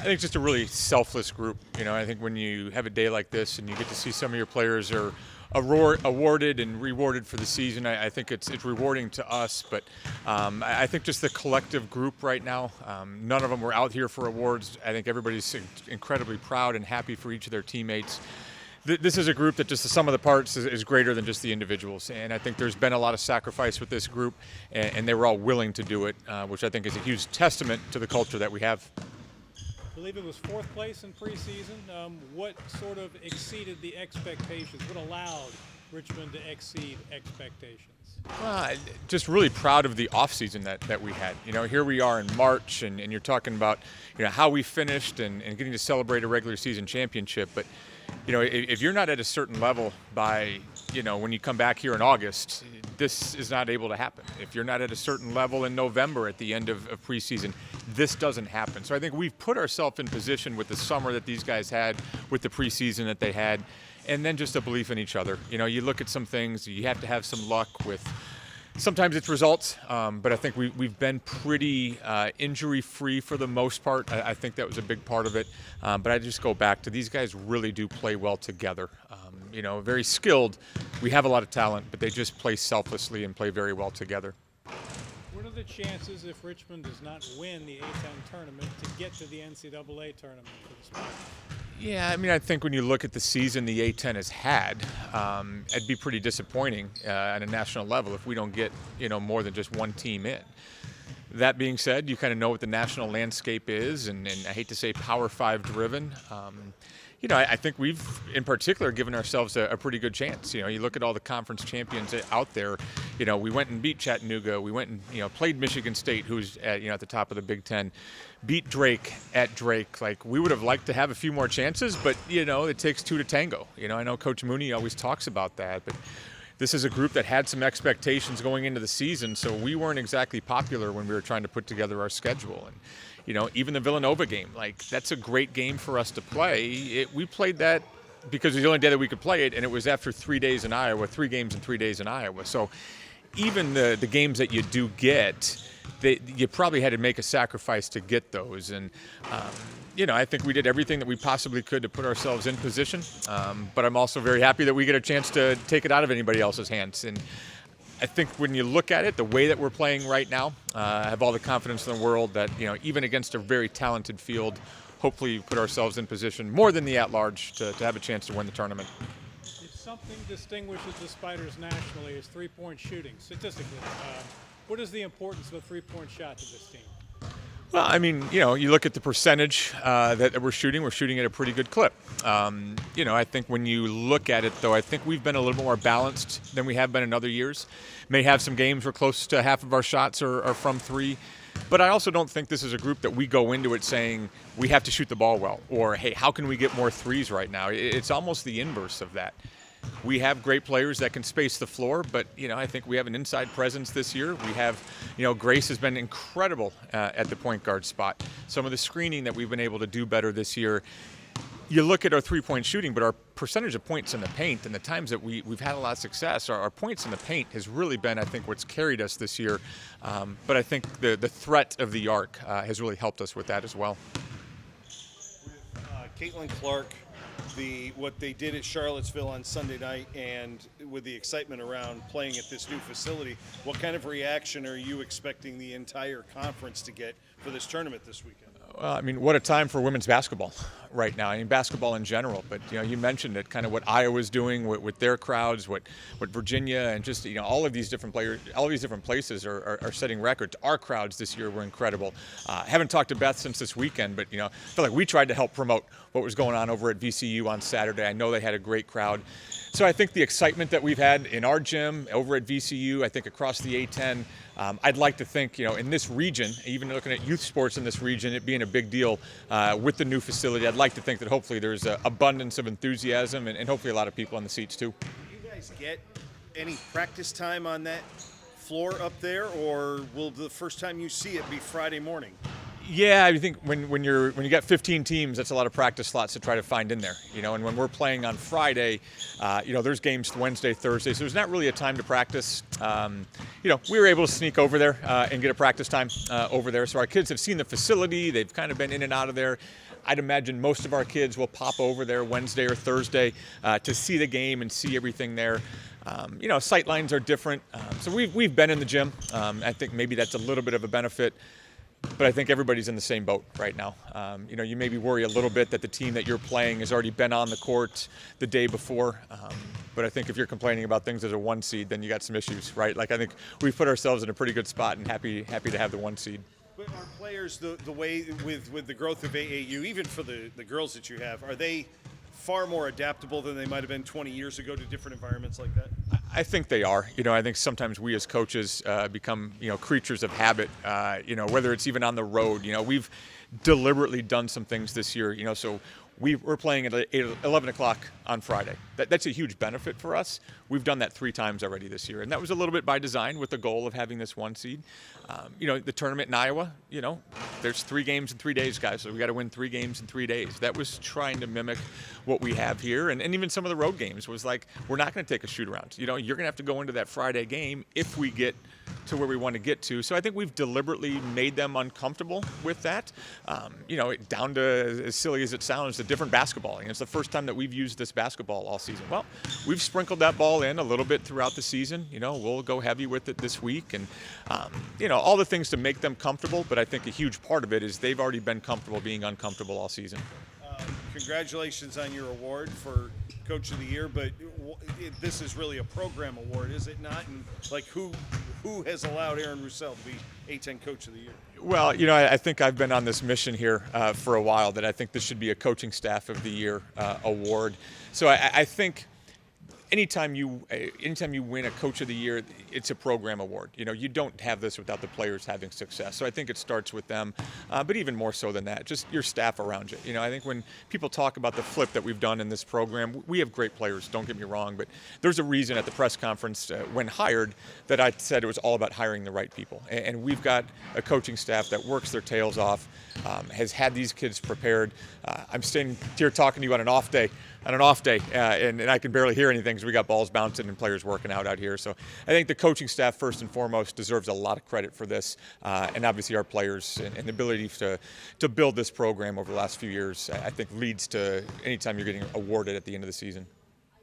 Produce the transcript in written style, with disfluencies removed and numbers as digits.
think just a really selfless group. I think when you have a day like this and you get to see some of your players are awarded and rewarded for the season, I think it's rewarding to us. But I think just the collective group right now, none of them were out here for awards. I think everybody's incredibly proud and happy for each of their teammates. This is a group that just the sum of the parts is greater than just the individuals. And I think there's been a lot of sacrifice with this group, and they were all willing to do it, which I think is a huge testament to the culture that we have. I believe it was 4th place in preseason. What sort of exceeded the expectations? What allowed Richmond to exceed expectations? Just really proud of the offseason that we had. Here we are in March, and you're talking about how we finished and getting to celebrate a regular season championship. But if you're not at a certain level by when you come back here in August, this is not able to happen. If you're not at a certain level in November at the end of preseason, this doesn't happen. So I think we've put ourselves in position with the summer that these guys had, with the preseason that they had, and then just a belief in each other. You look at some things, you have to have some luck with. Sometimes it's results, but I think we've been pretty injury-free for the most part. I think that was a big part of it. But I just go back to these guys really do play well together. Very skilled. We have a lot of talent, but they just play selflessly and play very well together. What are the chances if Richmond does not win the A-10 tournament to get to the NCAA tournament for the Spiders? Yeah, I think when you look at the season the A-10 has had, it'd be pretty disappointing at a national level if we don't get, more than just one team in. That being said, you kind of know what the national landscape is, and I hate to say Power 5 driven. I think we've, in particular, given ourselves a pretty good chance. You look at all the conference champions out there. We went and beat Chattanooga. We went and played Michigan State, who's at the top of the Big Ten. Beat Drake at Drake. We would have liked to have a few more chances, but it takes 2 to tango. I know Coach Mooney always talks about that, but this is a group that had some expectations going into the season, so we weren't exactly popular when we were trying to put together our schedule. And even the Villanova game, that's a great game for us to play. We played that because it was the only day that we could play it, and it was after 3 days in Iowa, 3 games in 3 days in Iowa. So even the games that you do get, you probably had to make a sacrifice to get those. And, I think we did everything that we possibly could to put ourselves in position. But I'm also very happy that we get a chance to take it out of anybody else's hands. And I think when you look at it, the way that we're playing right now, I have all the confidence in the world that, even against a very talented field, hopefully put ourselves in position more than the at-large to have a chance to win the tournament. If something distinguishes the Spiders nationally is three-point shooting, statistically. What is the importance of a three-point shot to this team? Well, you look at the percentage that we're shooting at a pretty good clip. I think when you look at it, though, I think we've been a little more balanced than we have been in other years. May have some games where close to half of our shots are from 3. But I also don't think this is a group that we go into it saying we have to shoot the ball well, or, hey, how can we get more 3s right now? It's almost the inverse of that. We have great players that can space the floor, but, I think we have an inside presence this year. We have, Grace has been incredible at the point guard spot. Some of the screening that we've been able to do better this year. You look at our three-point shooting, but our percentage of points in the paint and the times that we've had a lot of success, our points in the paint has really been, I think, what's carried us this year. But I think the threat of the arc has really helped us with that as well. With Caitlin Clark, what they did at Charlottesville on Sunday night, and with the excitement around playing at this new facility, what kind of reaction are you expecting the entire conference to get for this tournament this weekend? Well, what a time for women's basketball right now. Basketball in general. But, you mentioned it, kind of what Iowa's doing with their crowds, what Virginia and just, all of these different players, all of these different places are setting records. Our crowds this year were incredible. Haven't talked to Beth since this weekend, but, I feel like we tried to help promote what was going on over at VCU on Saturday. I know they had a great crowd. So I think the excitement that we've had in our gym, over at VCU, I think across the A-10, I'd like to think, in this region, even looking at youth sports in this region, it being a big deal with the new facility, I'd like to think that hopefully there's an abundance of enthusiasm and hopefully a lot of people on the seats too. Do you guys get any practice time on that floor up there, or will the first time you see it be Friday morning? Yeah, I think when you got 15 teams, that's a lot of practice slots to try to find in there. And when we're playing on Friday, there's games Wednesday, Thursday, so there's not really a time to practice. We were able to sneak over there and get a practice time over there. So our kids have seen the facility; they've kind of been in and out of there. I'd imagine most of our kids will pop over there Wednesday or Thursday to see the game and see everything there. Sight lines are different, so we've been in the gym. I think maybe that's a little bit of a benefit. But I think everybody's in the same boat right now. You maybe worry a little bit that the team that you're playing has already been on the court the day before. But I think if you're complaining about things as a 1 seed, then you got some issues, right? Like I think we've put ourselves in a pretty good spot and happy to have the 1 seed. But are players the way with the growth of AAU, even for the girls that you have, are they far more adaptable than they might have been 20 years ago to different environments like that? I think they are. I think sometimes we as coaches become, creatures of habit, whether it's even on the road. We've deliberately done some things this year, so we're playing at 11 o'clock on Friday. That's a huge benefit for us. We've done that 3 times already this year, and that was a little bit by design with the goal of having this 1 seed. The tournament in Iowa, there's 3 games in 3 days, guys, so we got to win 3 games in 3 days. That was trying to mimic what we have here, and even some of the road games was like, we're not going to take a shoot-around. You're going to have to go into that Friday game if we get to where we want to get to. So I think we've deliberately made them uncomfortable with that. Down to as silly as it sounds, the different basketball. It's the first time that we've used this basketball all season. Well, we've sprinkled that ball in a little bit throughout the season. We'll go heavy with it this week, and all the things to make them comfortable. But I think a huge part of it is they've already been comfortable being uncomfortable all season. Congratulations on your award for Coach of the Year, but this is really a program award, is it not? And who has allowed Aaron Roussell to be A-10 Coach of the Year? Well, I think I've been on this mission here for a while that I think this should be a Coaching Staff of the Year award. So I think anytime you win a Coach of the Year, it's a program award. You don't have this without the players having success. So I think it starts with them, but even more so than that, just your staff around you. I think when people talk about the flip that we've done in this program, we have great players, don't get me wrong, but there's a reason at the press conference when hired that I said it was all about hiring the right people. And we've got a coaching staff that works their tails off, has had these kids prepared. I'm standing here talking to you on an off day, and I can barely hear anything because we got balls bouncing and players working out here. So I think the coaching staff, first and foremost, deserves a lot of credit for this, and obviously our players and the ability to build this program over the last few years, I think leads to anytime you're getting awarded at the end of the season.